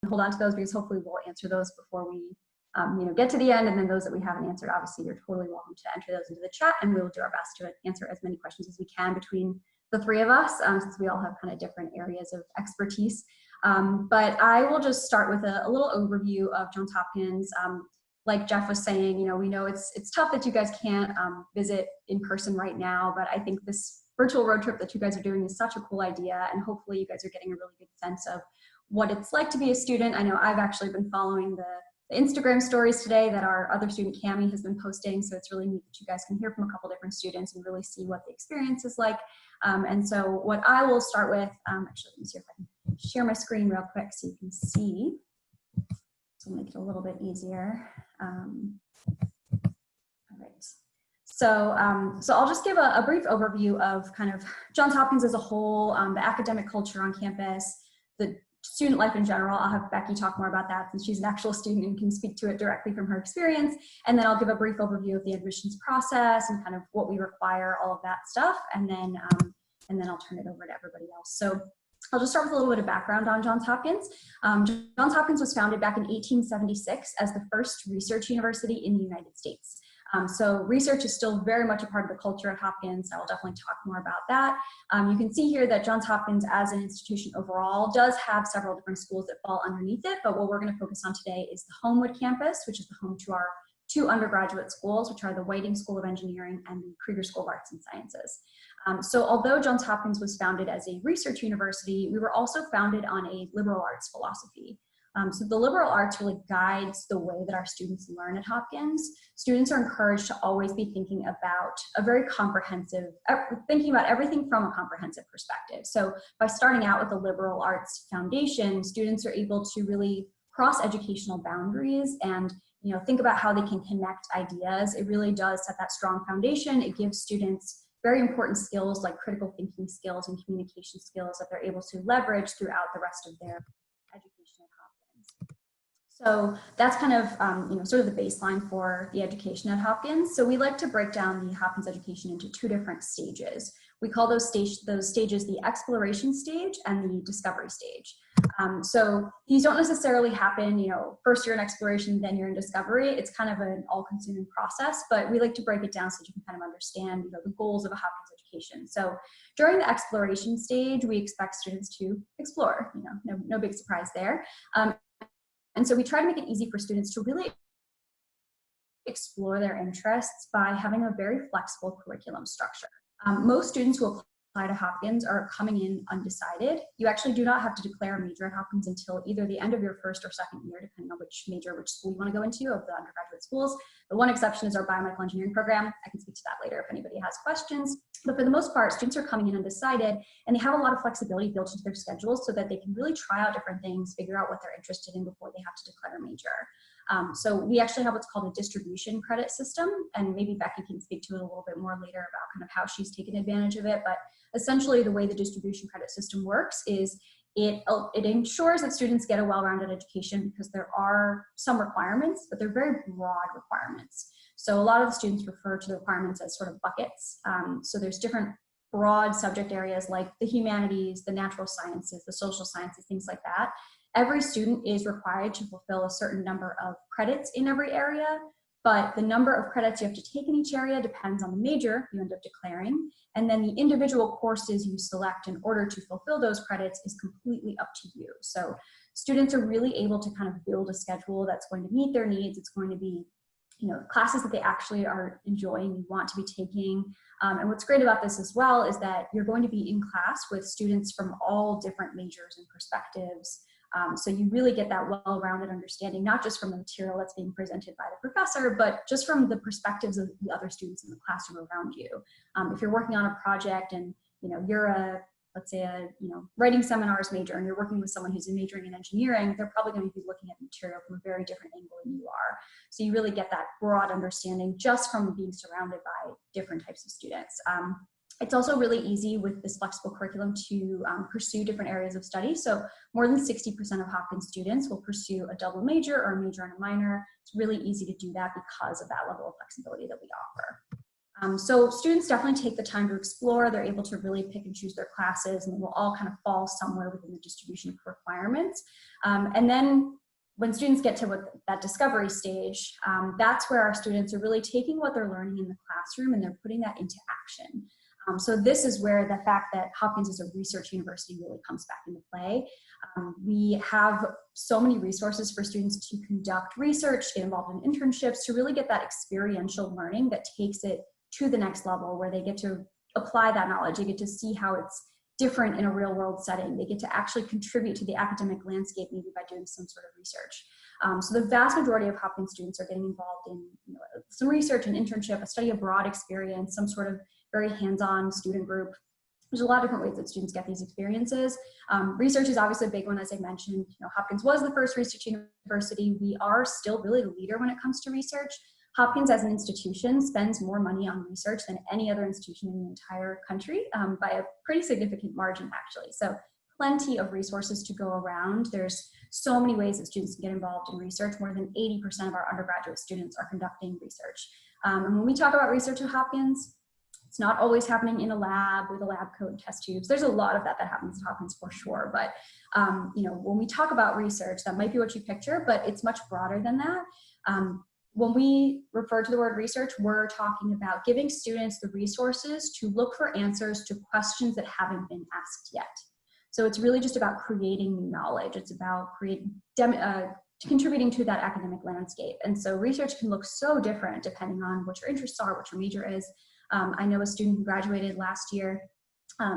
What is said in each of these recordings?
hold on to those because hopefully we'll answer those before we get to the end. And then those that we haven't answered, obviously you're totally welcome to enter those into the chat, and we will do our best to answer as many questions as we can between the three of us, since we all have kind of different areas of expertise. But I will just start with a little overview of Johns Hopkins. Like Jeff was saying, we know it's tough that you guys can't visit in person right now, but I think this virtual road trip that you guys are doing is such a cool idea, and hopefully you guys are getting a really good sense of what it's like to be a student. I know I've actually been following the Instagram stories today that our other student Cami has been posting, so it's really neat that you guys can hear from a couple different students and really see what the experience is like. And so what I will start with, actually let me see if I can share my screen real quick so you can see. So make it a little bit easier. All right. So I'll just give a brief overview of kind of Johns Hopkins as a whole, the academic culture on campus, the student life in general. I'll have Becky talk more about that since she's an actual student and can speak to it directly from her experience. And then I'll give a brief overview of the admissions process and kind of what we require, all of that stuff. And then I'll turn it over to everybody else. So I'll just start with a little bit of background on Johns Hopkins. Johns Hopkins was founded back in 1876 as the first research university in the United States. So research is still very much a part of the culture at Hopkins. I will definitely talk more about that. You can see here that Johns Hopkins as an institution overall does have several different schools that fall underneath it, but what we're going to focus on today is the Homewood campus, which is the home to our two undergraduate schools, which are the Whiting School of Engineering and the Krieger School of Arts and Sciences. So although Johns Hopkins was founded as a research university, we were also founded on a liberal arts philosophy. So the liberal arts really guides the way that our students learn at Hopkins. Students are encouraged to always be thinking about a very comprehensive, thinking about everything from a comprehensive perspective. So by starting out with a liberal arts foundation, students are able to really cross educational boundaries and think about how they can connect ideas. It really does set that strong foundation. It gives students very important skills like critical thinking skills and communication skills that they're able to leverage throughout the rest of their education at Hopkins. So that's kind of sort of the baseline for the education at Hopkins. So we like to break down the Hopkins education into two different stages. We call those stages the exploration stage and the discovery stage. So these don't necessarily happen, first you're in exploration, then you're in discovery. It's kind of an all-consuming process, but we like to break it down so you can kind of understand, the goals of a Hopkins education. So during the exploration stage, we expect students to explore, no big surprise there. And so we try to make it easy for students to really explore their interests by having a very flexible curriculum structure. Most students who apply to Hopkins are coming in undecided. You actually do not have to declare a major at Hopkins until either the end of your first or second year, depending on which school you want to go into of the undergraduate schools. The one exception is our biomedical engineering program. I can speak to that later if anybody has questions. But for the most part, students are coming in undecided, and they have a lot of flexibility built into their schedules so that they can really try out different things, figure out what they're interested in before they have to declare a major. So we actually have what's called a distribution credit system, and maybe Becky can speak to it a little bit more later about kind of how she's taken advantage of it. But essentially the way the distribution credit system works is it ensures that students get a well-rounded education because there are some requirements, but they're very broad requirements. So a lot of the students refer to the requirements as sort of buckets. So there's different broad subject areas like the humanities, the natural sciences, the social sciences, things like that. Every student is required to fulfill a certain number of credits in every area, but the number of credits you have to take in each area depends on the major you end up declaring, and then the individual courses you select in order to fulfill those credits is completely up to you. So students are really able to kind of build a schedule that's going to meet their needs. It's going to be classes that they actually are enjoying and want to be taking. And what's great about this as well is that you're going to be in class with students from all different majors and perspectives. So you really get that well-rounded understanding, not just from the material that's being presented by the professor, but just from the perspectives of the other students in the classroom around you. If you're working on a project and you're let's say a writing seminars major and you're working with someone who's majoring in engineering, they're probably going to be looking at material from a very different angle than you are. So you really get that broad understanding just from being surrounded by different types of students. It's also really easy with this flexible curriculum to pursue different areas of study. So more than 60% of Hopkins students will pursue a double major or a major and a minor. It's really easy to do that because of that level of flexibility that we offer. So students definitely take the time to explore. They're able to really pick and choose their classes, and they will all kind of fall somewhere within the distribution of requirements. And then when students get to that discovery stage, that's where our students are really taking what they're learning in the classroom and they're putting that into action. So this is where the fact that Hopkins is a research university really comes back into play. We have so many resources for students to conduct research, get involved in internships, to really get that experiential learning that takes it to the next level, where they get to apply that knowledge. They get to see how it's different in a real world setting. They get to actually contribute to the academic landscape, maybe by doing some sort of research. So the vast majority of Hopkins students are getting involved in some research, an internship, a study abroad experience, some sort of very hands-on student group. There's a lot of different ways that students get these experiences. Research is obviously a big one, as I mentioned. Hopkins was the first research university. We are still really the leader when it comes to research. Hopkins as an institution spends more money on research than any other institution in the entire country, by a pretty significant margin, actually. So plenty of resources to go around. There's so many ways that students can get involved in research. More than 80% of our undergraduate students are conducting research. And when we talk about research at Hopkins, it's not always happening in a lab with a lab coat and test tubes. There's a lot of that happens at Hopkins for sure. But when we talk about research, that might be what you picture, but it's much broader than that. When we refer to the word research, we're talking about giving students the resources to look for answers to questions that haven't been asked yet. So it's really just about creating new knowledge. It's about contributing to that academic landscape. And so research can look so different depending on what your interests are, what your major is. I know a student who graduated last year.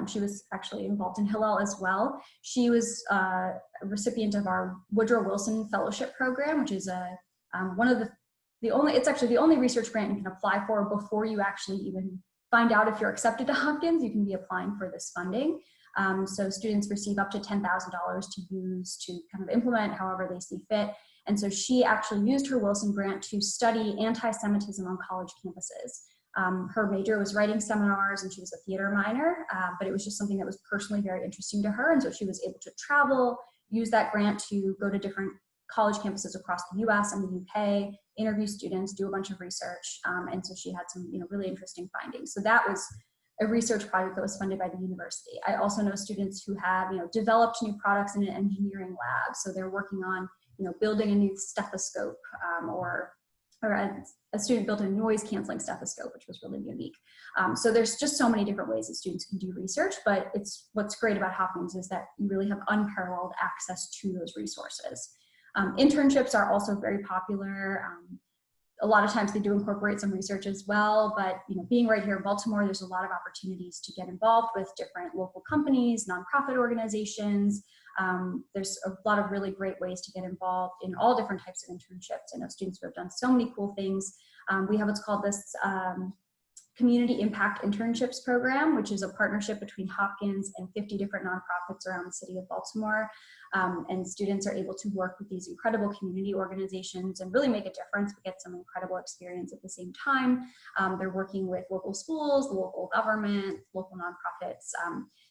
She was actually involved in Hillel as well. She was a recipient of our Woodrow Wilson Fellowship Program, which is it's actually the only research grant you can apply for before you actually even find out if you're accepted to Hopkins. You can be applying for this funding. So students receive up to $10,000 to use to kind of implement however they see fit. And so she actually used her Wilson grant to study anti-Semitism on college campuses. Her major was writing seminars, and she was a theater minor, but it was just something that was personally very interesting to her. And so she was able to travel, use that grant to go to different college campuses across the US and the UK, interview students, do a bunch of research. And so she had some really interesting findings. So that was a research project that was funded by the university. I also know students who have developed new products in an engineering lab. So they're working on building a new stethoscope, or a student built a noise canceling stethoscope, which was really unique. So there's just so many different ways that students can do research, but what's great about Hopkins is that you really have unparalleled access to those resources. Internships are also very popular. A lot of times they do incorporate some research as well, but being right here in Baltimore, there's a lot of opportunities to get involved with different local companies, nonprofit organizations. There's a lot of really great ways to get involved in all different types of internships. I know students who have done so many cool things. We have what's called this Community Impact Internships Program, which is a partnership between Hopkins and 50 different nonprofits around the city of Baltimore. And students are able to work with these incredible community organizations and really make a difference, but get some incredible experience at the same time. They're working with local schools, local government, local nonprofits.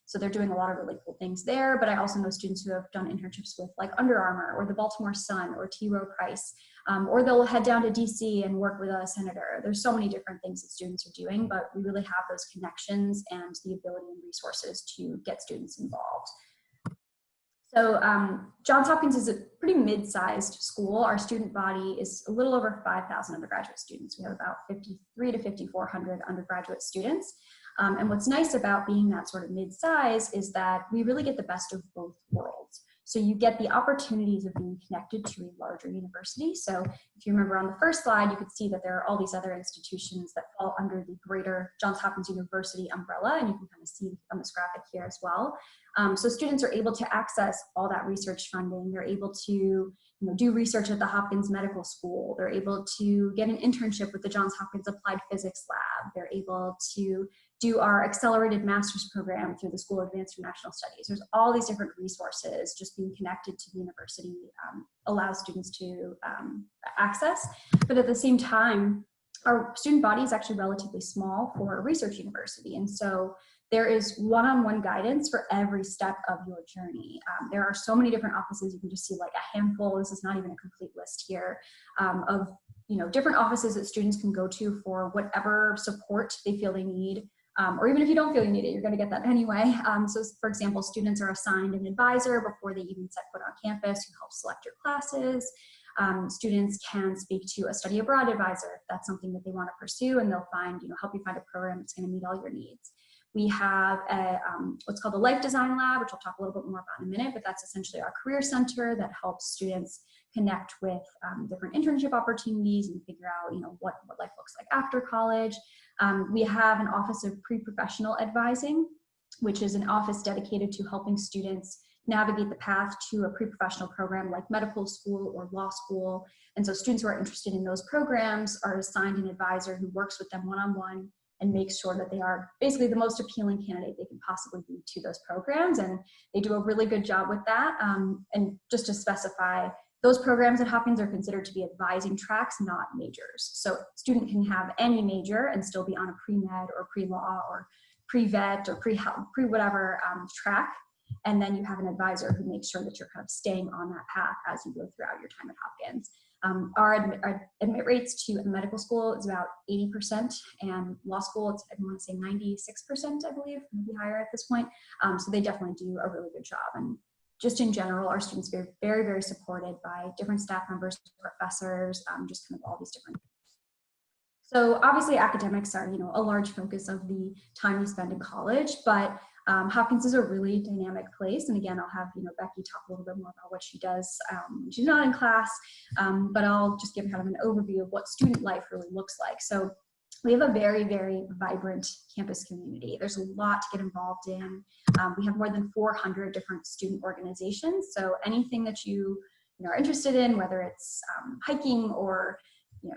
So they're doing a lot of really cool things there. But I also know students who have done internships with like Under Armour or the Baltimore Sun or T. Rowe Price, or they'll head down to DC and work with a senator. There's so many different things that students are doing, but we really have those connections and the ability and resources to get students involved. So Johns Hopkins is a pretty mid-sized school. Our student body is a little over 5,000 undergraduate students. We have about 5,300 to 5,400 undergraduate students. And what's nice about being that sort of mid-size is that we really get the best of both worlds. So you get the opportunities of being connected to a larger university. So if you remember on the first slide, you could see that there are all these other institutions that fall under the greater Johns Hopkins University umbrella, and you can kind of see on this graphic here as well. So students are able to access all that research funding. They're able to do research at the Hopkins Medical School. They're able to get an internship with the Johns Hopkins Applied Physics Lab. They're able to do our accelerated master's program through the School of Advanced International Studies. There's all these different resources. Just being connected to the university allows students to access. But at the same time, our student body is actually relatively small for a research university. And so there is one-on-one guidance for every step of your journey. There are so many different offices. You can just see like a handful, this is not even a complete list here, of different offices that students can go to for whatever support they feel they need. Or even if you don't feel you need it, you're going to get that anyway. So for example, students are assigned an advisor before they even set foot on campus who helps select your classes. Students can speak to a study abroad advisor if that's something that they want to pursue, and they'll help you find a program that's going to meet all your needs. We have what's called a life design lab, which I'll talk a little bit more about in a minute, but that's essentially our career center that helps students connect with different internship opportunities and figure out what life looks like after college. We have an office of pre-professional advising, which is an office dedicated to helping students navigate the path to a pre-professional program like medical school or law school. And so students who are interested in those programs are assigned an advisor who works with them one-on-one and makes sure that they are basically the most appealing candidate they can possibly be to those programs. And they do a really good job with that. And just to specify, those programs at Hopkins are considered to be advising tracks, not majors. So a student can have any major and still be on a pre-med or pre-law or pre-vet or pre-whatever track. And then you have an advisor who makes sure that you're kind of staying on that path as you go throughout your time at Hopkins. Our admit rates to medical school is about 80%, and law school, it's, I want to say 96%, I believe, maybe higher at this point. So they definitely do a really good job. And just in general, our students are very, very supported by different staff members, professors, just kind of all these different things. So obviously academics are, a large focus of the time you spend in college, but Hopkins is a really dynamic place. And again, I'll have, Becky talk a little bit more about what she does when she's not in class, but I'll just give kind of an overview of what student life really looks like. So we have a very, very vibrant campus community. There's a lot to get involved in. We have more than 400 different student organizations. So anything that you are interested in, whether it's hiking or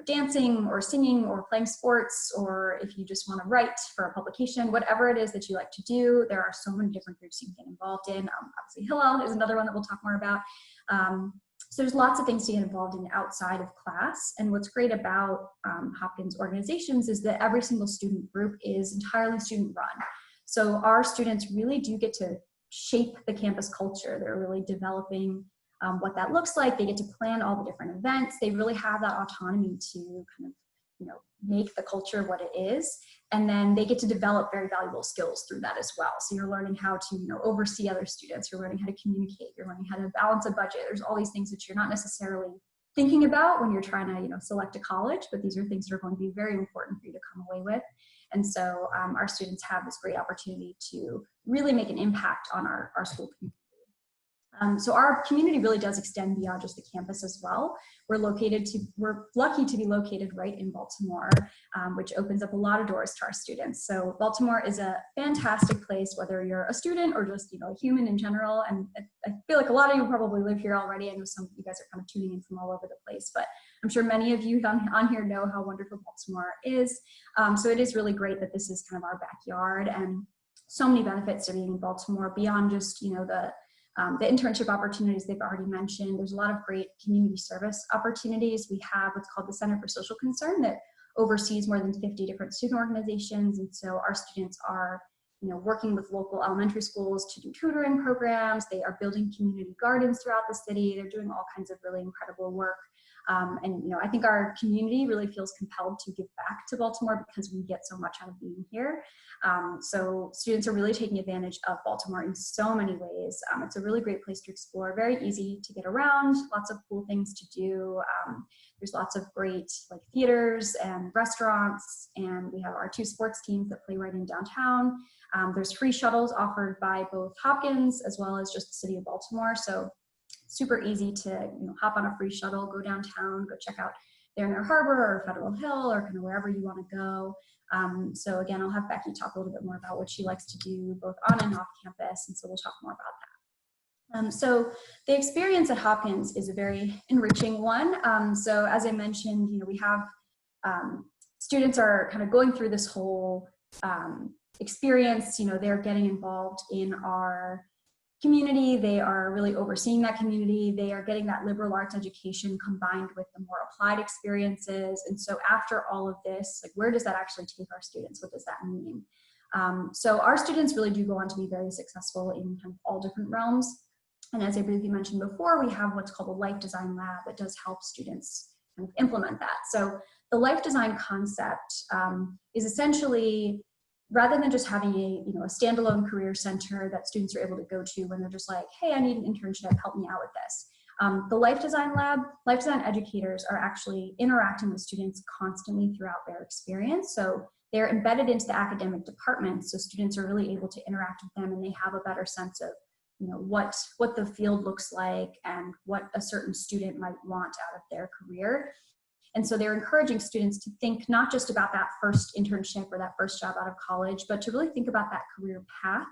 dancing or singing or playing sports, or if you just want to write for a publication, whatever it is that you like to do, there are so many different groups you can get involved in. Obviously Hillel is another one that we'll talk more about. So there's lots of things to get involved in outside of class. And what's great about Hopkins organizations is that every single student group is entirely student run. So our students really do get to shape the campus culture. They're really developing what that looks like. They get to plan all the different events. They really have that autonomy to kind of, make the culture what it is. And then they get to develop very valuable skills through that as well. So you're learning how to, oversee other students. You're learning how to communicate. You're learning how to balance a budget. There's all these things that you're not necessarily thinking about when you're trying to, select a college, but these are things that are going to be very important for you to come away with. And so our students have this great opportunity to really make an impact on our school community. So our community really does extend beyond just the campus as well. We're lucky to be located right in Baltimore, which opens up a lot of doors to our students. So Baltimore is a fantastic place, whether you're a student or just, a human in general. And I feel like a lot of you probably live here already. I know some of you guys are kind of tuning in from all over the place, but I'm sure many of you on here know how wonderful Baltimore is. So it is really great that this is kind of our backyard, and so many benefits to being in Baltimore beyond just, the internship opportunities they've already mentioned. There's a lot of great community service opportunities. We have what's called the Center for Social Concern that oversees more than 50 different student organizations. And so our students are, working with local elementary schools to do tutoring programs. They are building community gardens throughout the city. They're doing all kinds of really incredible work. And I think our community really feels compelled to give back to Baltimore because we get so much out of being here. So students are really taking advantage of Baltimore in so many ways. It's a really great place to explore, very easy to get around, lots of cool things to do. There's lots of great theaters and restaurants, and we have our 2 sports teams that play right in downtown. There's free shuttles offered by both Hopkins as well as just the city of Baltimore. So super easy to hop on a free shuttle, go downtown, go check out Inner Harbor or Federal Hill or kind of wherever you want to go. So again, I'll have Becky talk a little bit more about what she likes to do both on and off campus, and so we'll talk more about that. So the experience at Hopkins is a very enriching one. So as I mentioned, we have students are kind of going through this whole experience. They're getting involved in our community. They are really overseeing that community. They are getting that liberal arts education combined with the more applied experiences. And so after all of this, where does that actually take our students? What does that mean? So our students really do go on to be very successful in kind of all different realms. And as I briefly mentioned before, we have what's called a life design lab that does help students kind of implement that. So the life design concept is essentially, rather than just having a standalone career center that students are able to go to when they're just like, hey, I need an internship, help me out with this. The Life Design Lab, life design educators are actually interacting with students constantly throughout their experience. So they're embedded into the academic department, so students are really able to interact with them, and they have a better sense of what the field looks like and what a certain student might want out of their career. And so they're encouraging students to think not just about that first internship or that first job out of college, but to really think about that career path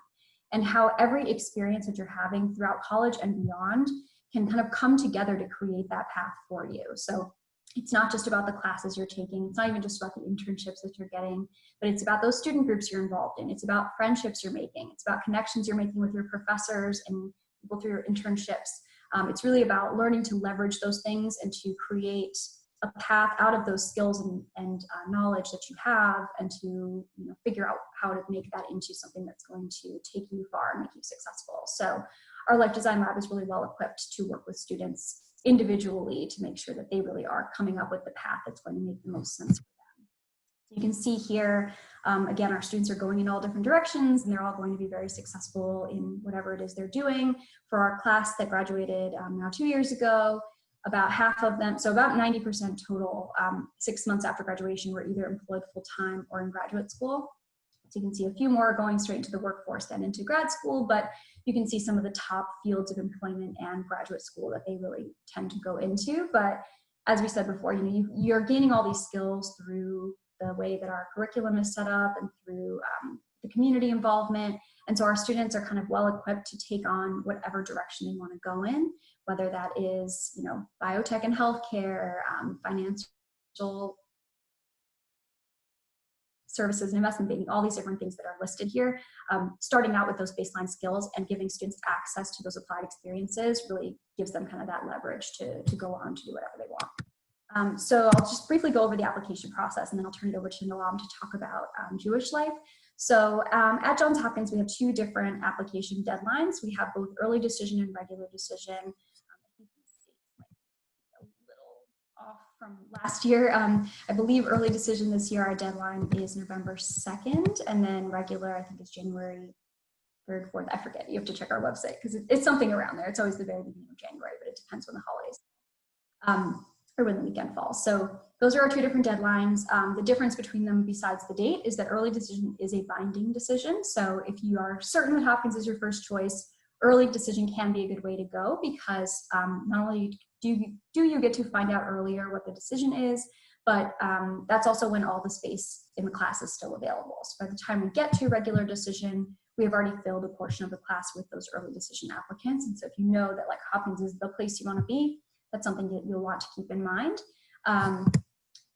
and how every experience that you're having throughout college and beyond can kind of come together to create that path for you. So it's not just about the classes you're taking. It's not even just about the internships that you're getting, but it's about those student groups you're involved in. It's about friendships you're making. It's about connections you're making with your professors and people through your internships. It's really about learning to leverage those things and to create a path out of those skills and knowledge that you have, and to figure out how to make that into something that's going to take you far and make you successful. So our Life Design Lab is really well equipped to work with students individually to make sure that they really are coming up with the path that's going to make the most sense for them. You can see here, again, our students are going in all different directions, and they're all going to be very successful in whatever it is they're doing. For our class that graduated now 2 years ago, about half of them, so about 90% total, 6 months after graduation, were either employed full-time or in graduate school. So you can see a few more going straight into the workforce than into grad school, but you can see some of the top fields of employment and graduate school that they really tend to go into. But as we said before, you're gaining all these skills through the way that our curriculum is set up and through the community involvement. And so our students are kind of well equipped to take on whatever direction they want to go in, whether that is, biotech and healthcare, financial services and investment banking, all these different things that are listed here. Starting out with those baseline skills and giving students access to those applied experiences really gives them kind of that leverage to go on to do whatever they want. So I'll just briefly go over the application process, and then I'll turn it over to Noam to talk about Jewish life. So at Johns Hopkins, we have 2 different application deadlines. We have both early decision and regular decision. I think these dates might be a little off from last year. I believe early decision this year, our deadline is November 2nd, and then regular, I think, is January 3rd, 4th. I forget. You have to check our website because it's something around there. It's always the very beginning of January, but it depends when the holidays or when the weekend falls. So those are our 2 different deadlines. The difference between them, besides the date, is that early decision is a binding decision. So if you are certain that Hopkins is your first choice, early decision can be a good way to go, because not only do you get to find out earlier what the decision is, but that's also when all the space in the class is still available. So by the time we get to regular decision, we have already filled a portion of the class with those early decision applicants. And so if you know that Hopkins is the place you want to be, that's something that you'll want to keep in mind.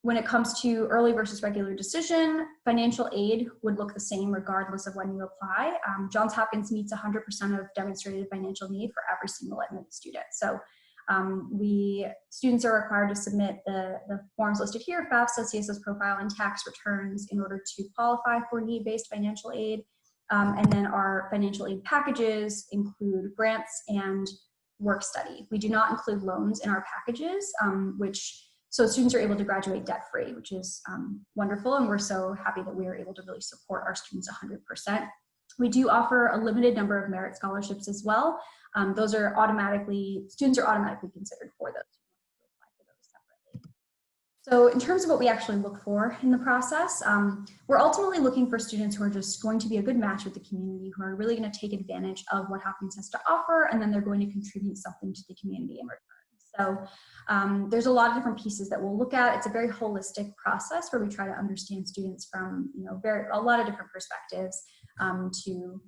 When it comes to early versus regular decision, financial aid would look the same regardless of when you apply. Johns Hopkins meets 100% of demonstrated financial need for every single admitted student. So students are required to submit the forms listed here, FAFSA, CSS profile, and tax returns in order to qualify for need-based financial aid. And then our financial aid packages include grants and work study. We do not include loans in our packages, so students are able to graduate debt-free, which is wonderful, and we're so happy that we are able to really support our students 100%. We do offer a limited number of merit scholarships as well. Students are automatically considered for those. You don't have to apply for those separately. So in terms of what we actually look for in the process, we're ultimately looking for students who are just going to be a good match with the community, who are really going to take advantage of what Hopkins has to offer, and then they're going to contribute something to the community in return. So there's a lot of different pieces that we'll look at. It's a very holistic process where we try to understand students from a lot of different perspectives to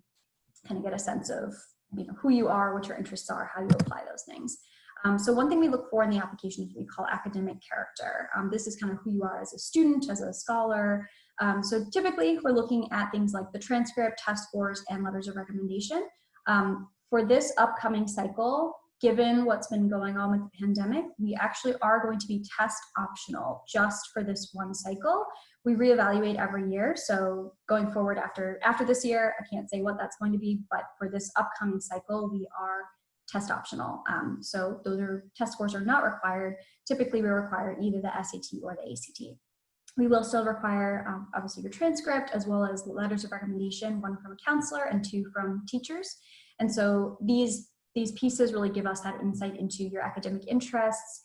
kind of get a sense of who you are, what your interests are, how you apply those things. So one thing we look for in the application is what we call academic character. This is kind of who you are as a student, as a scholar. So typically we're looking at things like the transcript, test scores, and letters of recommendation. For this upcoming cycle, given what's been going on with the pandemic, we actually are going to be test optional just for this one cycle. We reevaluate every year. So going forward after this year, I can't say what that's going to be, but for this upcoming cycle, we are test optional. So test scores are not required. Typically, we require either the SAT or the ACT. We will still require, obviously, your transcript, as well as letters of recommendation, one from a counselor and 2 from teachers. And so these pieces really give us that insight into your academic interests,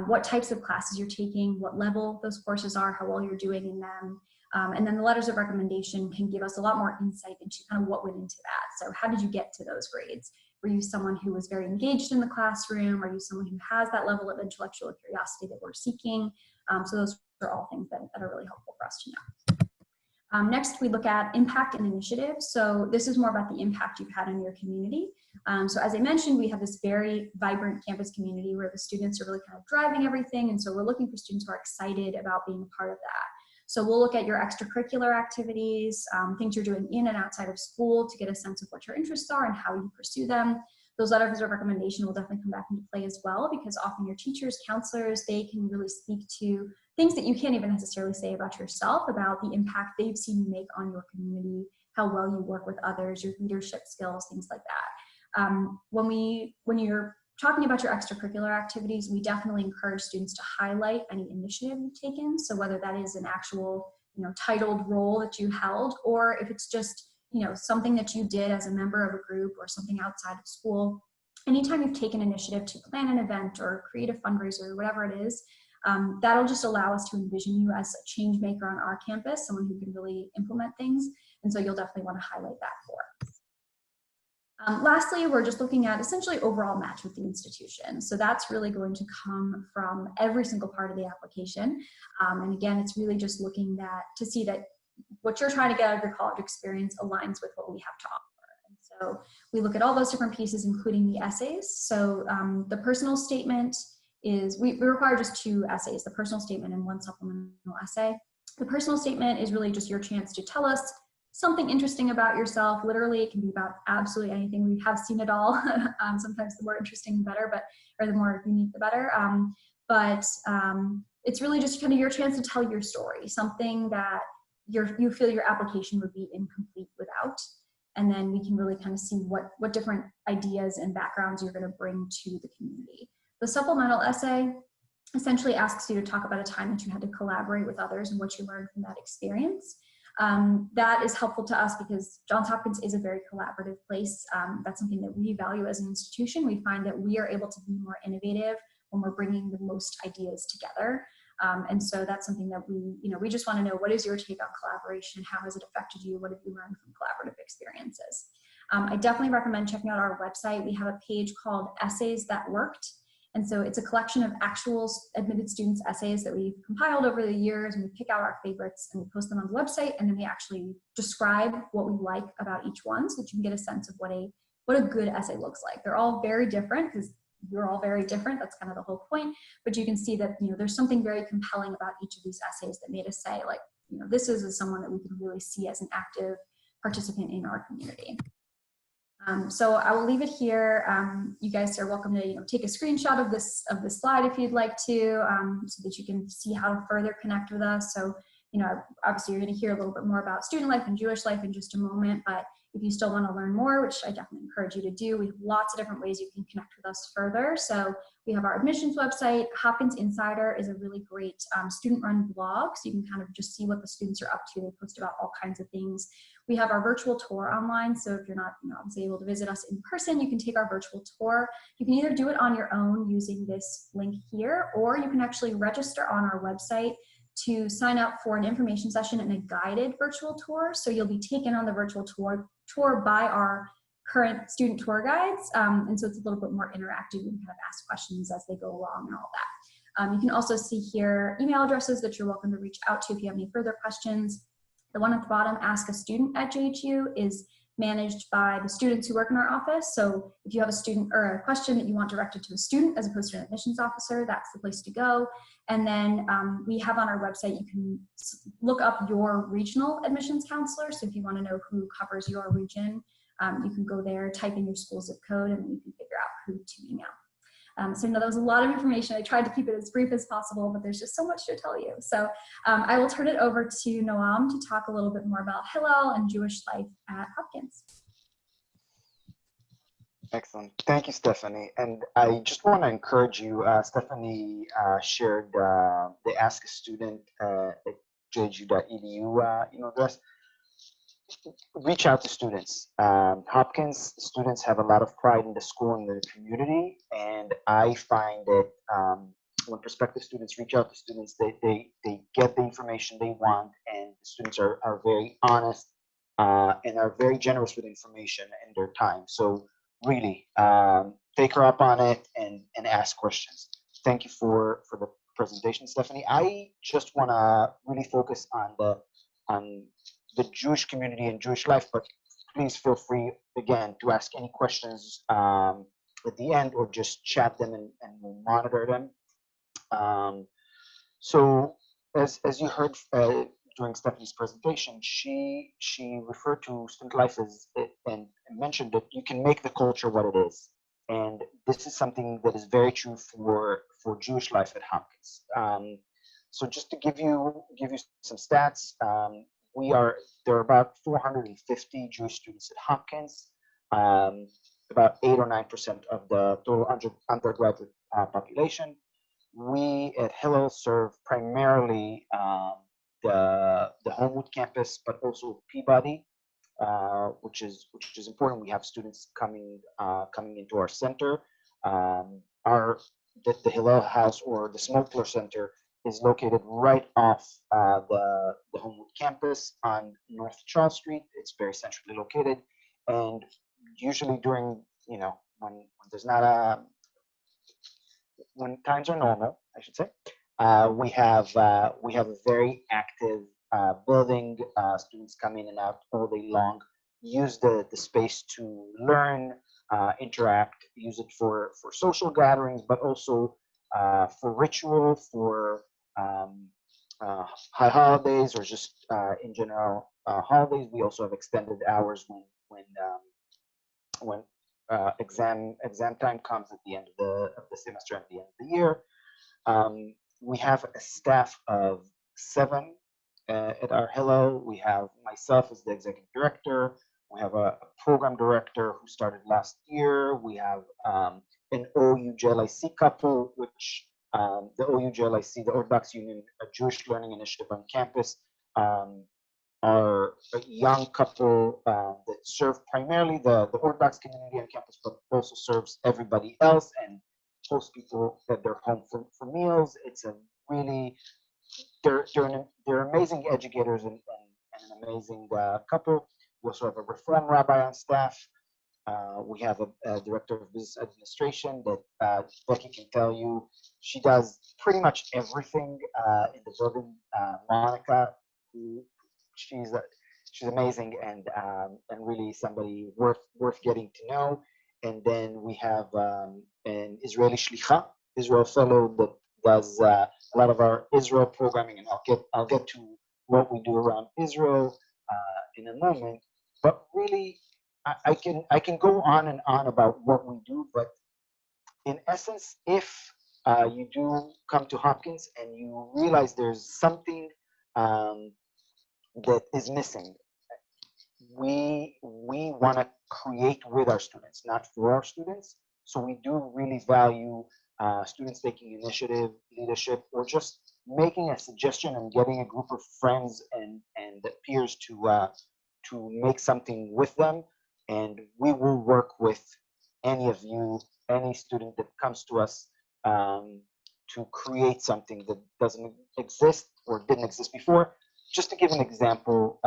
what types of classes you're taking, what level those courses are, how well you're doing in them. And then the letters of recommendation can give us a lot more insight into kind of what went into that. So how did you get to those grades? Were you someone who was very engaged in the classroom? Are you someone who has that level of intellectual curiosity that we're seeking? So those are all things that are really helpful for us to know. Next, we look at impact and initiative. So this is more about the impact you've had on your community. So as I mentioned, we have this very vibrant campus community where the students are really kind of driving everything. And so we're looking for students who are excited about being a part of that. So we'll look at your extracurricular activities, things you're doing in and outside of school to get a sense of what your interests are and how you pursue them. Those letters of recommendation will definitely come back into play as well, because often your teachers, counselors, they can really speak to things that you can't even necessarily say about yourself, about the impact they've seen you make on your community, how well you work with others, your leadership skills, things like that. When you're talking about your extracurricular activities, we definitely encourage students to highlight any initiative you've taken. So whether that is an actual, titled role that you held, or if it's just, something that you did as a member of a group or something outside of school. Anytime you've taken initiative to plan an event or create a fundraiser or whatever it is, that'll just allow us to envision you as a change maker on our campus, someone who can really implement things. And so you'll definitely want to highlight that for us. Lastly, we're just looking at essentially overall match with the institution. So that's really going to come from every single part of the application. And again, it's really just looking to see that what you're trying to get out of your college experience aligns with what we have to offer. And so we look at all those different pieces, including the essays. So the personal statement is, we require just 2 essays, the personal statement and 1 supplemental essay. The personal statement is really just your chance to tell us something interesting about yourself. Literally, it can be about absolutely anything. We have seen it all. Sometimes the more interesting, the better, or the more unique, the better. It's really just kind of your chance to tell your story, something that you feel your application would be incomplete without. And then we can really kind of see what different ideas and backgrounds you're going to bring to the community. The supplemental essay essentially asks you to talk about a time that you had to collaborate with others and what you learned from that experience. That is helpful to us because Johns Hopkins is a very collaborative place. That's something that we value as an institution. We find that we are able to be more innovative when we're bringing the most ideas together. And so that's something that we just want to know, what is your take on collaboration? How has it affected you? What have you learned from collaborative experiences? I definitely recommend checking out our website. We have a page called Essays That Worked. And so it's a collection of actual admitted students' essays that we've compiled over the years, and we pick out our favorites and we post them on the website, and then we actually describe what we like about each one so that you can get a sense of what a good essay looks like. They're all very different because you're all very different. That's kind of the whole point. But you can see that there's something very compelling about each of these essays that made us say, like, this is someone that we can really see as an active participant in our community. So I will leave it here. You guys are welcome to take a screenshot of this slide if you'd like to, so that you can see how to further connect with us. So obviously you're going to hear a little bit more about student life and Jewish life in just a moment, but if you still want to learn more, which I definitely encourage you to do, we have lots of different ways you can connect with us further. So we have our admissions website. Hopkins Insider is a really great student-run blog, so you can kind of just see what the students are up to. They post about all kinds of things. We have our virtual tour online, so if you're not obviously able to visit us in person, you can take our virtual tour. You can either do it on your own using this link here, or you can actually register on our website to sign up for an information session and a guided virtual tour. So you'll be taken on the virtual tour by our current student tour guides. And so it's a little bit more interactive. You can kind of ask questions as they go along and all that. You can also see here email addresses that you're welcome to reach out to if you have any further questions. The one at the bottom, Ask a Student at JHU, is managed by the students who work in our office. So if you have a student or a question that you want directed to a student as opposed to an admissions officer, that's the place to go. And then we have on our website, you can look up your regional admissions counselor. So if you want to know who covers your region, you can go there, type in your school zip code, and you can figure out who to email. So that was a lot of information. I tried to keep it as brief as possible, but there's just so much to tell you. So I will turn it over to Noam to talk a little bit more about Hillel and Jewish life at Hopkins. Excellent. Thank you, Stephanie. And I just want to encourage you. Stephanie shared the Ask a Student at jhu.edu email address. Reach out to students. Hopkins students have a lot of pride in the school and the community, and I find that when prospective students reach out to students, they get the information they want, and the students are very honest and are very generous with information and their time. So really, take her up on it and ask questions. Thank you for the presentation, Stephanie. I just want to really focus on the Jewish community and Jewish life, but please feel free again to ask any questions at the end or just chat them and we'll monitor them. Um, so as you heard during Stephanie's presentation, she referred to student life as and mentioned that you can make the culture what it is, and this is something that is very true for Jewish life at Hopkins. So just to give you some stats, there are about 450 Jewish students at Hopkins. Um, about 8 or 9% of the total undergraduate population. We at Hillel serve primarily the Homewood campus, but also Peabody, which is important. We have students coming into our center. Our the Hillel House or the Smokler Center is located right off the Homewood campus on North Charles Street. It's very centrally located, and usually during when there's not a when times are normal, I should say, we have a very active building. Students come in and out all day long, use the space to learn, interact, use it for social gatherings, but also for ritual, for um, high holidays, or just in general holidays. We also have extended hours when exam time comes at the end of the semester, at the end of the year. We have a staff of 7 at our Hello. We have myself as the executive director. We have a program director who started last year. We have an OUJLIC couple, which the OUJLIC, the Orthodox Union Jewish Learning Initiative on campus, um, are a young couple that serve primarily the Orthodox community on campus, but also serves everybody else and hosts people at their home for meals. It's a really they're amazing educators and an amazing couple. We also have a Reform rabbi on staff. We have a director of business administration that Becky can tell you. She does pretty much everything in the building. Monica, who she's uh, she's amazing and really somebody worth getting to know. And then we have an Israeli shlicha, Israel fellow that does a lot of our Israel programming, and I'll get to what we do around Israel in a moment. But really, I can go on and on about what we do, but in essence, if you do come to Hopkins and you realize there's something um, that is missing, we want to create with our students, not for our students. So we do really value students taking initiative, leadership, or just making a suggestion and getting a group of friends and peers to make something with them. And we will work with any of you, any student that comes to us um, to create something that doesn't exist or didn't exist before. Just to give an example,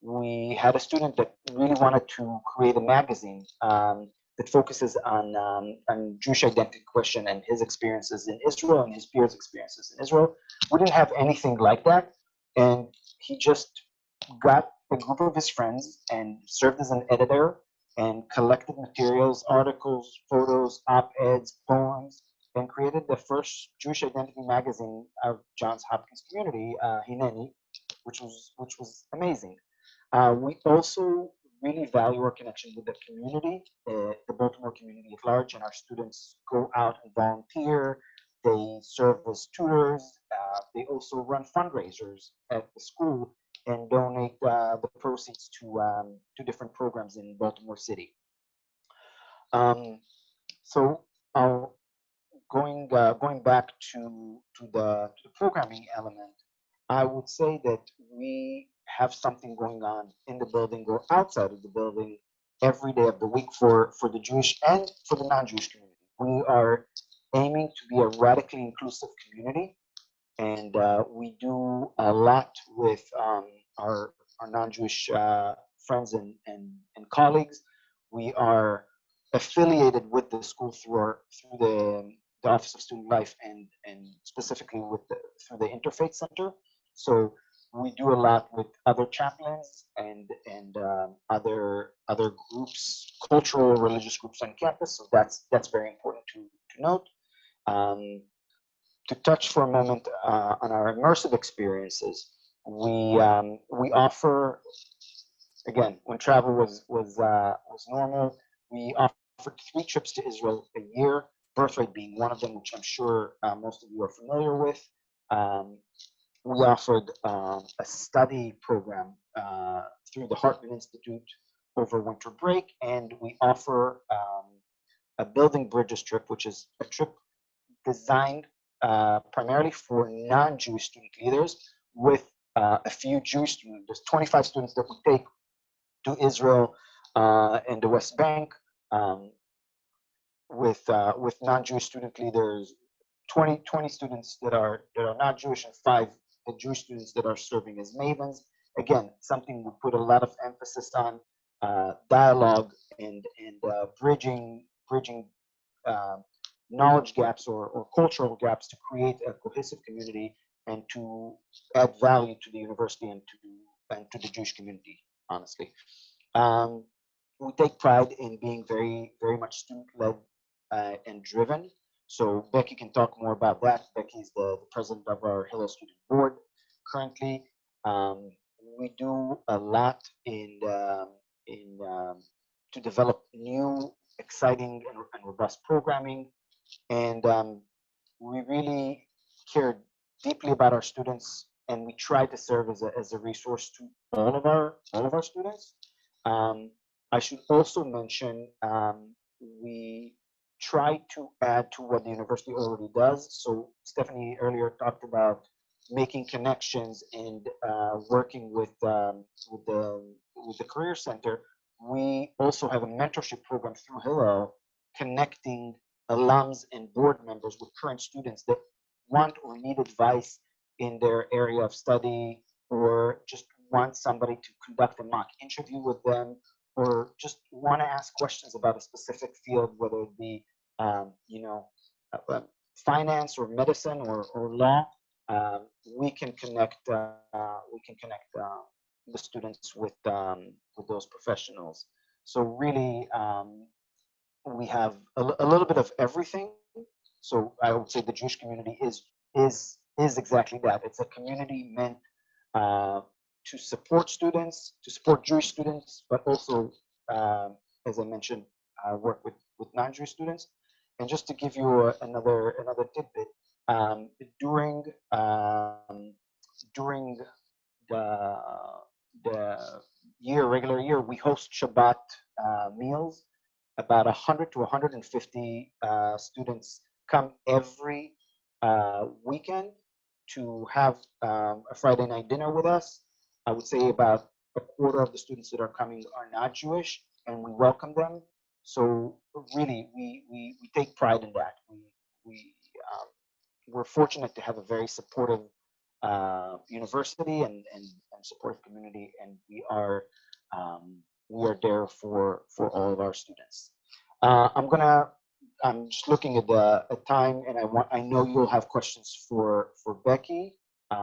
we had a student that really wanted to create a magazine that focuses on Jewish identity question and his experiences in Israel and his peers' experiences in Israel. We didn't have anything like that, and he just got a group of his friends and served as an editor and collected materials, articles, photos, op-eds, poems, and created the first Jewish identity magazine of Johns Hopkins community, Hineni, which was amazing. We also really value our connection with the community, the Baltimore community at large, and our students go out and volunteer. They serve as tutors. They also run fundraisers at the school and donate the proceeds to different programs in Baltimore City. Um, so going back to the programming element, I would say that we have something going on in the building or outside of the building every day of the week for the Jewish and for the non-Jewish community. We are aiming to be a radically inclusive community, and we do a lot with our non-Jewish friends and colleagues. We are affiliated with the school through the Office of Student Life and specifically through the Interfaith Center. So we do a lot with other chaplains and other groups, cultural religious groups on campus. So that's very important to note. Um, to touch for a moment on our immersive experiences, we offer, again, when travel was normal, we offered 3 trips to Israel a year, birthright being one of them, which I'm sure most of you are familiar with. Um, we offered a study program through the Hartman Institute over winter break, and we offer a building bridges trip, which is a trip designed primarily for non-Jewish student leaders with a few Jewish students. There's 25 students that we take to Israel and the West Bank with non-Jewish student leaders, 20 students that are not Jewish and 5 Jewish students that are serving as mavens. Again, something we put a lot of emphasis on, dialogue and bridging uh, knowledge gaps or cultural gaps to create a cohesive community and to add value to the university and to the Jewish community, honestly. Um, we take pride in being very much student-led and driven. So Becky can talk more about that. Becky is the president of our Hillel Student Board currently. Um, we do a lot in to develop new, exciting, and robust programming, and we really care deeply about our students, and we try to serve as a resource to all of our students. Um, I should also mention we try to add to what the university already does. So Stephanie earlier talked about making connections and working with the career center. We also have a mentorship program through Hillel, connecting alums and board members with current students that want or need advice in their area of study, or just want somebody to conduct a mock interview with them, or just want to ask questions about a specific field, whether it be finance or medicine or law. We can connect the students with those professionals. So really, we have a little bit of everything. So I would say the Jewish community is exactly that. It's a community meant to support students, to support Jewish students, but also, as I mentioned, work with non-Jewish students. And just to give you another tidbit, um, during during the regular year, we host Shabbat meals. About 100 to 150 students come every weekend to have a Friday night dinner with us. I would say about a quarter of the students that are coming are not Jewish, and we welcome them. So really, we take pride in that. We we're fortunate to have a very supportive university and supportive community, and we are there for all of our students. I'm just looking at the time, and I know you'll have questions for Becky,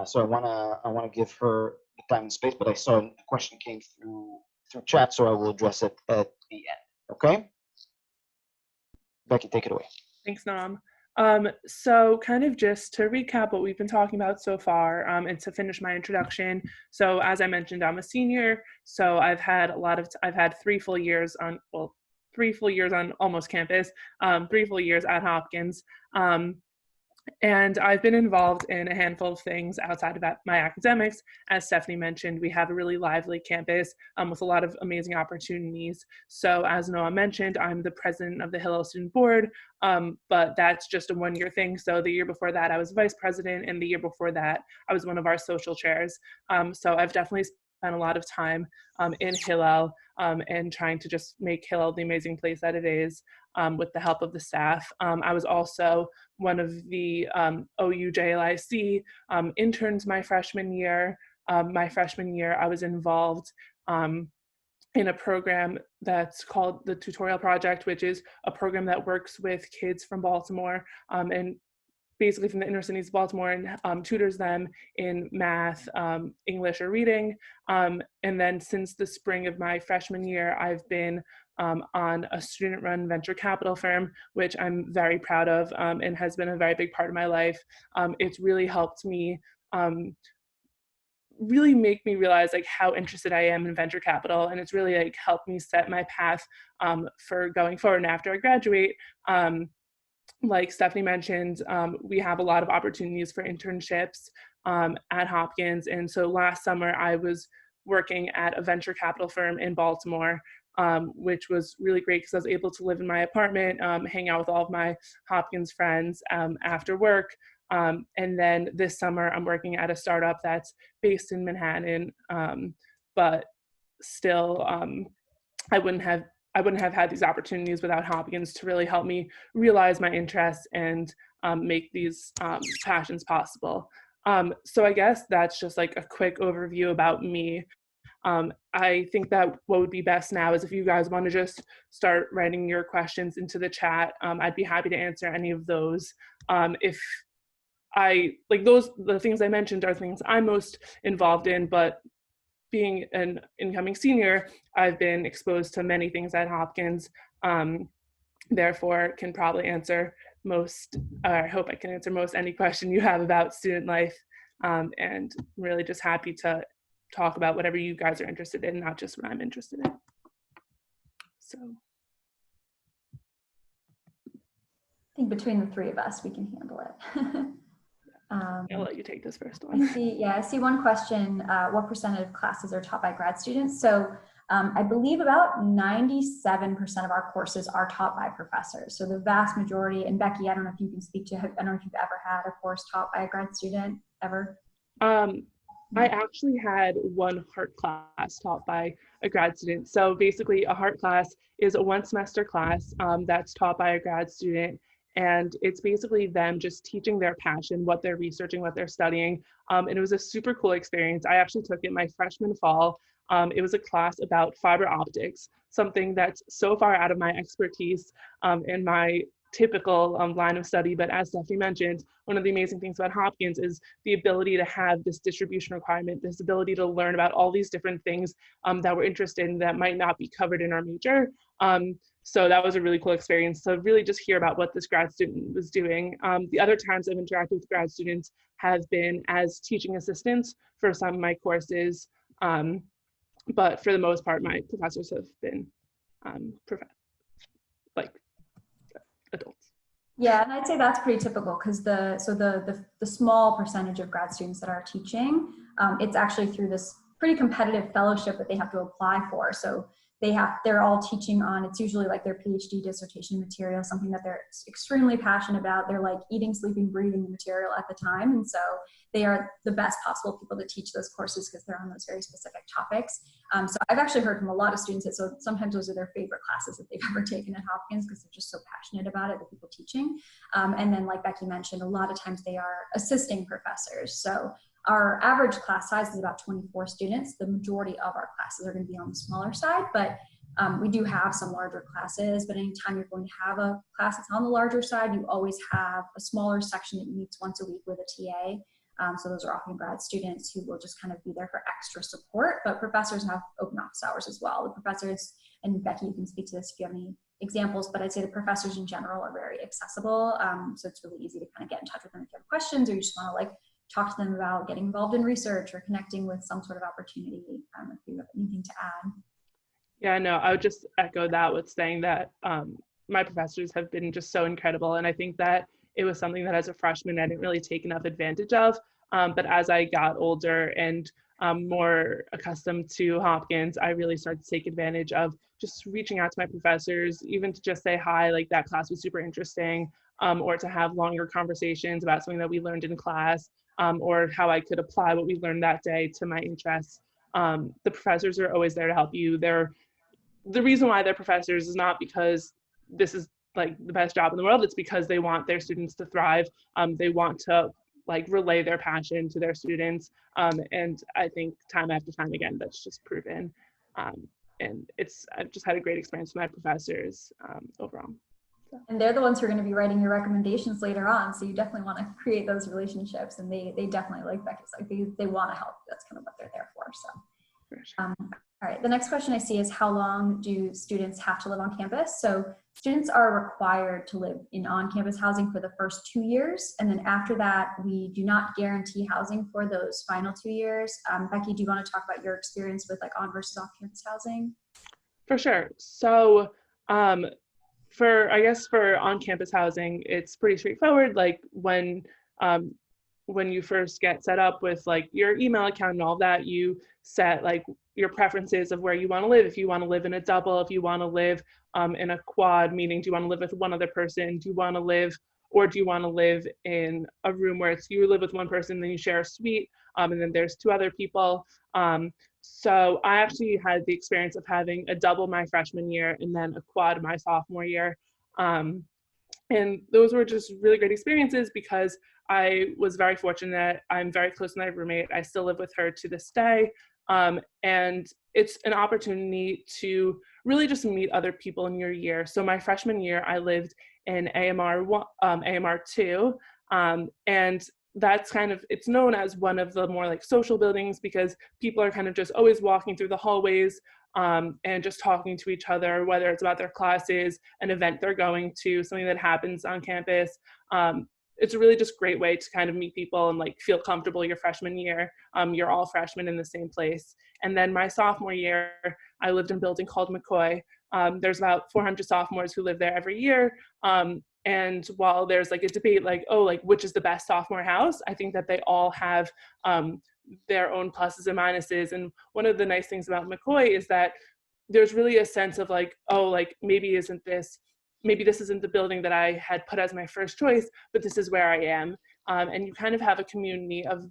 so I wanna give her the time and space. But I saw a question came through chat, so I will address it at the end. Okay, Becky, take it away. Thanks, Nam. So kind of just to recap what we've been talking about so far, and to finish my introduction. So as I mentioned, I'm a senior, so I've had I've had 3 full years on, well, 3 full years on almost campus, 3 full years at Hopkins. And I've been involved in a handful of things outside of my academics. As Stephanie mentioned, we have a really lively campus with a lot of amazing opportunities. So as Noah mentioned, I'm the president of the Hillel Student Board, but that's just a one-year thing. So the year before that, I was vice president, and the year before that, I was one of our social chairs. So I've definitely spent a lot of time in Hillel and trying to just make Hillel the amazing place that it is with the help of the staff. I was also one of the OU-JLIC interns my freshman year. I was involved in a program that's called the Tutorial Project, which is a program that works with kids from Baltimore and basically from the inner cities of Baltimore, and tutors them in math, English, or reading. And then since the spring of my freshman year, I've been on a student-run venture capital firm, which I'm very proud of and has been a very big part of my life. It's really helped me really make me realize like how interested I am in venture capital, and it's really like helped me set my path for going forward. And after I graduate, like Stephanie mentioned, we have a lot of opportunities for internships at Hopkins. And so last summer I was working at a venture capital firm in Baltimore, which was really great because I was able to live in my apartment, hang out with all of my Hopkins friends after work. And then this summer I'm working at a startup that's based in Manhattan, but still I wouldn't have had these opportunities without Hopkins to really help me realize my interests and make these passions possible. So I guess that's just like a quick overview about me. I think that what would be best now is if you guys want to just start writing your questions into the chat. I'd be happy to answer any of those. If I like the things I mentioned are things I'm most involved in, but being an incoming senior, I've been exposed to many things at Hopkins, therefore can probably answer I hope I can answer most any question you have about student life, and I'm really just happy to talk about whatever you guys are interested in, not just what I'm interested in. So. I think between the three of us, we can handle it. I'll let you take this first one. I see one question. What percentage of classes are taught by grad students? So I believe about 97% of our courses are taught by professors. So the vast majority, and Becky, I don't know if you can speak to, I don't know if you've ever had a course taught by a grad student, ever? I actually had one heart class taught by a grad student. So basically a heart class is a one semester class that's taught by a grad student. And it's basically them just teaching their passion, what they're researching, what they're studying. And it was a super cool experience. I actually took it my freshman fall. It was a class about fiber optics, something that's so far out of my expertise in my typical line of study. But as Stephanie mentioned, one of the amazing things about Hopkins is the ability to have this distribution requirement, this ability to learn about all these different things that we're interested in that might not be covered in our major. So that was a really cool experience. So really just hear about what this grad student was doing. The other times I've interacted with grad students have been as teaching assistants for some of my courses. But for the most part, my professors have been adults. Yeah, and I'd say that's pretty typical because the small percentage of grad students that are teaching, it's actually through this pretty competitive fellowship that they have to apply for. So they're all teaching on, it's usually like their PhD dissertation material, something that they're extremely passionate about. They're like eating, sleeping, breathing the material at the time. And so they are the best possible people to teach those courses because they're on those very specific topics. So I've actually heard from a lot of students that so sometimes those are their favorite classes that they've ever taken at Hopkins because they're just so passionate about it, the people teaching. And then like Becky mentioned, a lot of times they are assisting professors. So our average class size is about 24 students. The majority of our classes are going to be on the smaller side, but we do have some larger classes. But anytime you're going to have a class that's on the larger side, you always have a smaller section that meets once a week with a TA. So those are often grad students who will just kind of be there for extra support, but professors have open office hours as well. The professors, and Becky, you can speak to this if you have any examples, but I'd say the professors in general are very accessible. So it's really easy to kind of get in touch with them if you have questions or you just want to like talk to them about getting involved in research or connecting with some sort of opportunity, if you have anything to add. Yeah, no, I would just echo that with saying that my professors have been just so incredible. And I think that it was something that as a freshman I didn't really take enough advantage of. But as I got older and more accustomed to Hopkins, I really started to take advantage of just reaching out to my professors, even to just say hi, like that class was super interesting, or to have longer conversations about something that we learned in class, or how I could apply what we learned that day to my interests. The professors are always there to help you. The reason why they're professors is not because this is like the best job in the world. It's because they want their students to thrive. They want to like relay their passion to their students. And I think time after time again, that's just proven. And I've just had a great experience with my professors overall. So. And they're the ones who are going to be writing your recommendations later on. So you definitely want to create those relationships, and they definitely like Becca's, like they want to help. That's kind of what they're there for. So. For sure. All right, the next question I see is, how long do students have to live on campus? So students are required to live in on-campus housing for the first 2 years. And then after that, we do not guarantee housing for those final 2 years. Becky, do you want to talk about your experience with like on versus off-campus housing? For sure. So for on-campus housing, it's pretty straightforward. Like when you first get set up with like your email account and all that, you set like your preferences of where you want to live. If you want to live in a double, if you want to live in a quad, meaning do you want to live with one other person? Do you want to live in a room where it's you live with one person, then you share a suite, and then there's 2 other people. So I actually had the experience of having a double my freshman year and then a quad my sophomore year. And those were just really great experiences because I was very fortunate. I'm very close to my roommate. I still live with her to this day. And it's an opportunity to really just meet other people in your year. So my freshman year, I lived in AMR 2, and that's it's known as one of the more like social buildings because people are kind of just always walking through the hallways and just talking to each other, whether it's about their classes, an event they're going to, something that happens on campus. It's a really just great way to kind of meet people and like feel comfortable your freshman year. You're all freshmen in the same place. And then my sophomore year, I lived in a building called McCoy. There's about 400 sophomores who live there every year. And while there's like a debate like, oh, like which is the best sophomore house, I think that they all have their own pluses and minuses. And one of the nice things about McCoy is that there's really a sense of like, oh, like maybe this isn't the building that I had put as my first choice, but this is where I am. And you kind of have a community of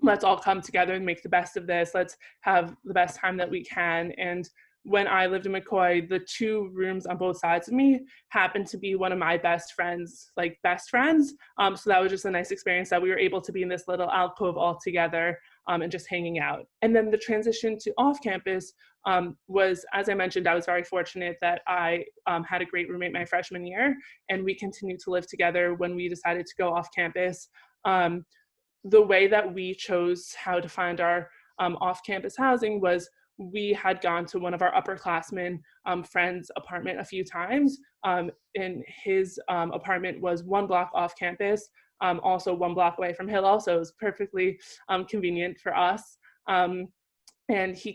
let's all come together and make the best of this. Let's have the best time that we can. And when I lived in McCoy, the 2 rooms on both sides of me happened to be one of my best friends. So that was just a nice experience that we were able to be in this little alcove all together and just hanging out. And then the transition to off campus was, as I mentioned, I was very fortunate that I had a great roommate my freshman year, and we continued to live together when we decided to go off campus. The way that we chose how to find our off-campus housing was we had gone to one of our upperclassmen friends' apartment a few times, and his apartment was 1 block off campus, also 1 block away from Hillel, so it was perfectly convenient for us. And he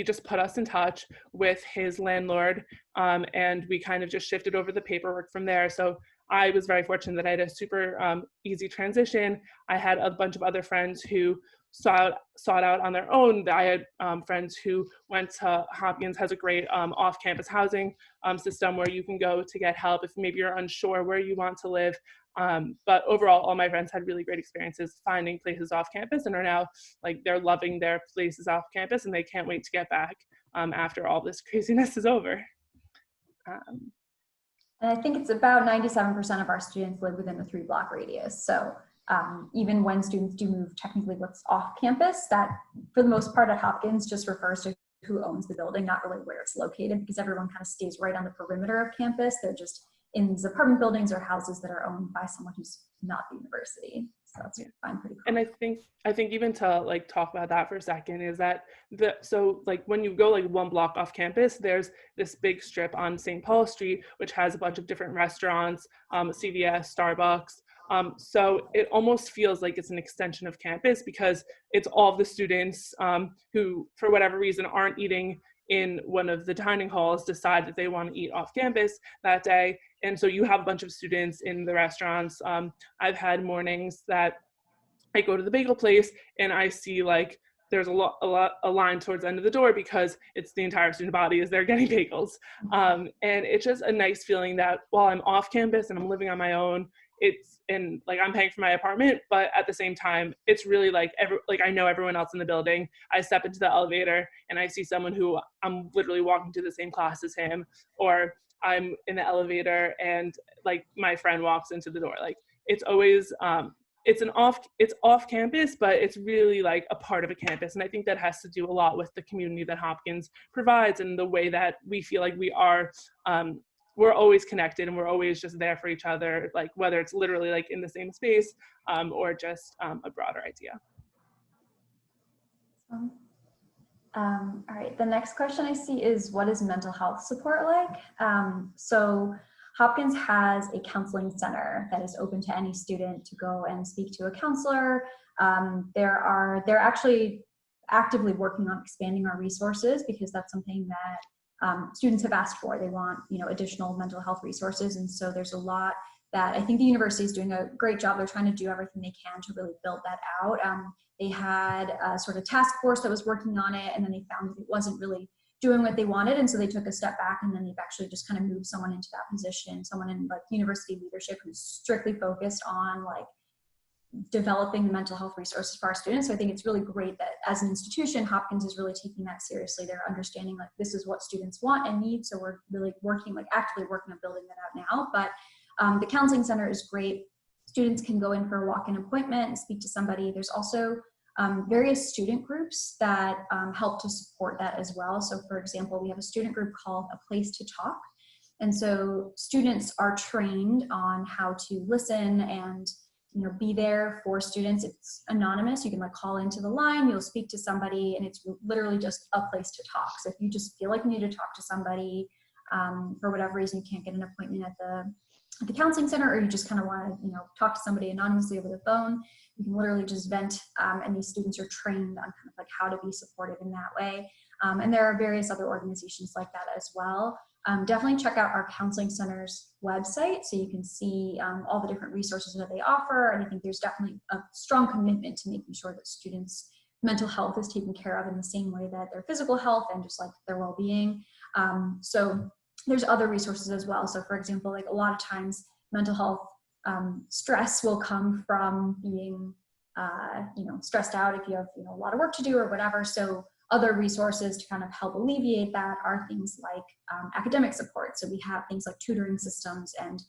just put us in touch with his landlord, and we kind of just shifted over the paperwork from there. So I was very fortunate that I had a super easy transition. I had a bunch of other friends who sought out on their own. I had friends who went to Hopkins, has a great off-campus housing system where you can go to get help if maybe you're unsure where you want to live. But overall, all my friends had really great experiences finding places off campus and are now like they're loving their places off campus and they can't wait to get back after all this craziness is over. And I think it's about 97% of our students live within the 3-block radius. So even when students do move technically what's off campus, that for the most part at Hopkins just refers to who owns the building, not really where it's located, because everyone kind of stays right on the perimeter of campus. They're just in these apartment buildings or houses that are owned by someone who's not the university. So that's fine, pretty cool. And I think even to like talk about that for a second is that so like when you go like 1 block off campus, there's this big strip on St. Paul Street, which has a bunch of different restaurants, CVS, Starbucks. So it almost feels like it's an extension of campus because it's all of the students who, for whatever reason, aren't eating in one of the dining halls decide that they want to eat off campus that day. And so you have a bunch of students in the restaurants. I've had mornings that I go to the bagel place and I see like there's a line towards the end of the door because it's the entire student body is there getting bagels. And it's just a nice feeling that while I'm off campus and I'm living on my own, and like I'm paying for my apartment, but at the same time, it's really like I know everyone else in the building. I step into the elevator and I see someone who I'm literally walking to the same class as him, or I'm in the elevator and like my friend walks into the door. Like it's always it's off campus, but it's really like a part of a campus. And I think that has to do a lot with the community that Hopkins provides and the way that we feel like we're always connected and we're always just there for each other, like whether it's literally like in the same space or just a broader idea. All right, the next question I see is, what is mental health support like? So Hopkins has a counseling center that is open to any student to go and speak to a counselor. They're actually actively working on expanding our resources because that's something that students have asked for. They want, additional mental health resources, and so there's a lot that I think the university is doing a great job. They're trying to do everything they can to really build that out. They had a sort of task force that was working on it, and then they found that it wasn't really doing what they wanted, and so they took a step back, and then they've actually just kind of moved someone into that position, someone in like university leadership who's strictly focused on like developing the mental health resources for our students. So I think it's really great that as an institution, Hopkins is really taking that seriously. They're understanding like this is what students want and need, so we're really actively working on building that out now. But the counseling center is great. Students can go in for a walk-in appointment and speak to somebody. There's also various student groups that help to support that as well. So for example, we have a student group called A Place to Talk. And so students are trained on how to listen and be there for students. It's anonymous. You can like call into the line, you'll speak to somebody, and it's literally just a place to talk. So if you just feel like you need to talk to somebody for whatever reason, you can't get an appointment at the counseling center, or you just kind of want to talk to somebody anonymously over the phone, you can literally just vent, and these students are trained on kind of like how to be supportive in that way. And there are various other organizations like that as well. Definitely check out our counseling center's website so you can see all the different resources that they offer. And I think there's definitely a strong commitment to making sure that students' mental health is taken care of in the same way that their physical health and just like their well-being. So there's other resources as well. So for example, like a lot of times mental health stress will come from being stressed out if you have a lot of work to do or whatever. So other resources to kind of help alleviate that are things like academic support. So we have things like tutoring systems and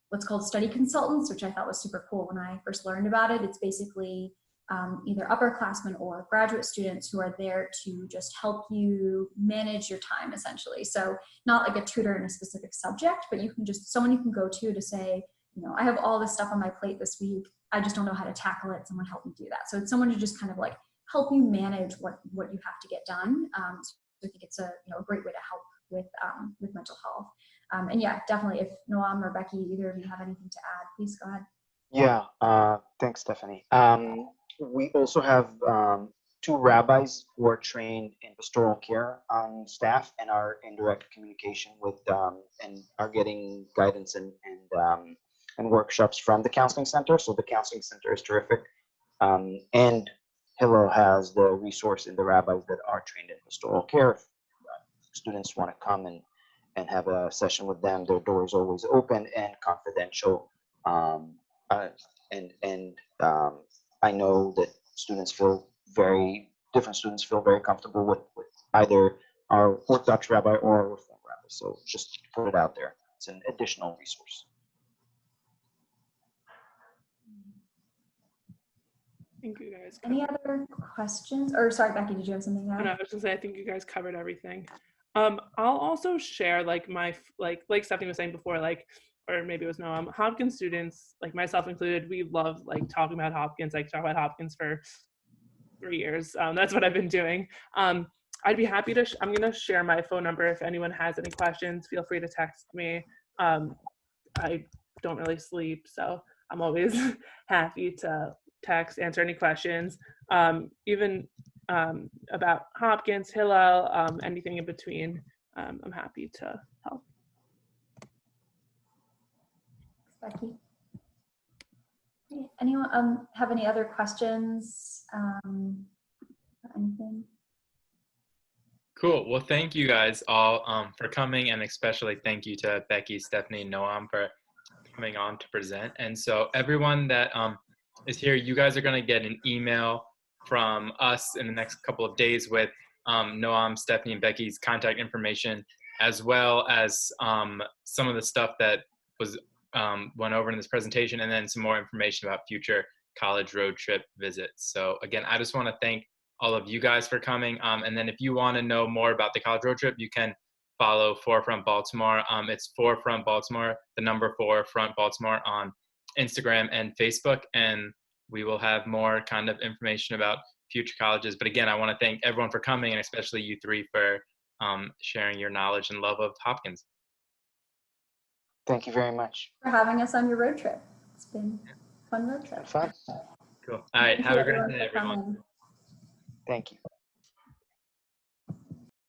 what's called study consultants, which I thought was super cool when I first learned about it. It's basically either upperclassmen or graduate students who are there to just help you manage your time, essentially. So not like a tutor in a specific subject, but someone you can go to say, I have all this stuff on my plate this week, I just don't know how to tackle it, someone help me do that. So it's someone to just kind of like help you manage what you have to get done. So I think it's a great way to help with mental health. And yeah, definitely, if Noam or Becky, either of you have anything to add, please go ahead. Yeah, thanks, Stephanie. We also have 2 rabbis who are trained in pastoral care on staff and are in direct communication with and are getting guidance and workshops from the counseling center. So the counseling center is terrific. And Hillel has the resource in the rabbis that are trained in pastoral care. If students want to come and have a session with them, their door is always open and confidential. I know that different students feel very comfortable with either our Orthodox rabbi or our Reform rabbi. So just put it out there. It's an additional resource. Thank you guys. Any other questions? Or sorry, Becky, did you have something to add? No, I was gonna say I think you guys covered everything. I'll also share like my like Stephanie was saying before, or maybe it was no, Hopkins students, like myself included, we love like talking about Hopkins, like talk about Hopkins for 3 years. That's what I've been doing. I'd be happy to, I'm gonna share my phone number. If anyone has any questions, feel free to text me. I don't really sleep, so I'm always happy to text, answer any questions. Even about Hopkins, Hillel, anything in between. I'm happy to help. Becky. Anyone have any other questions or anything? Cool. Well, thank you guys all for coming, and especially thank you to Becky, Stephanie, and Noam for coming on to present. And so everyone that is here, you guys are going to get an email from us in the next couple of days with Noam, Stephanie, and Becky's contact information, as well as some of the stuff that was went over in this presentation, and then some more information about future college road trip visits. So again, I just want to thank all of you guys for coming. And then if you want to know more about the college road trip, you can follow Forefront Baltimore. It's Forefront Baltimore, the number 4 Front Baltimore on Instagram and Facebook. And we will have more kind of information about future colleges. But again, I want to thank everyone for coming, and especially you three for sharing your knowledge and love of Hopkins. Thank you very much. For having us on your road trip. It's been a fun road trip. Fun. Cool. All right. Thank Have you a great everyone day, for everyone. coming. Thank you.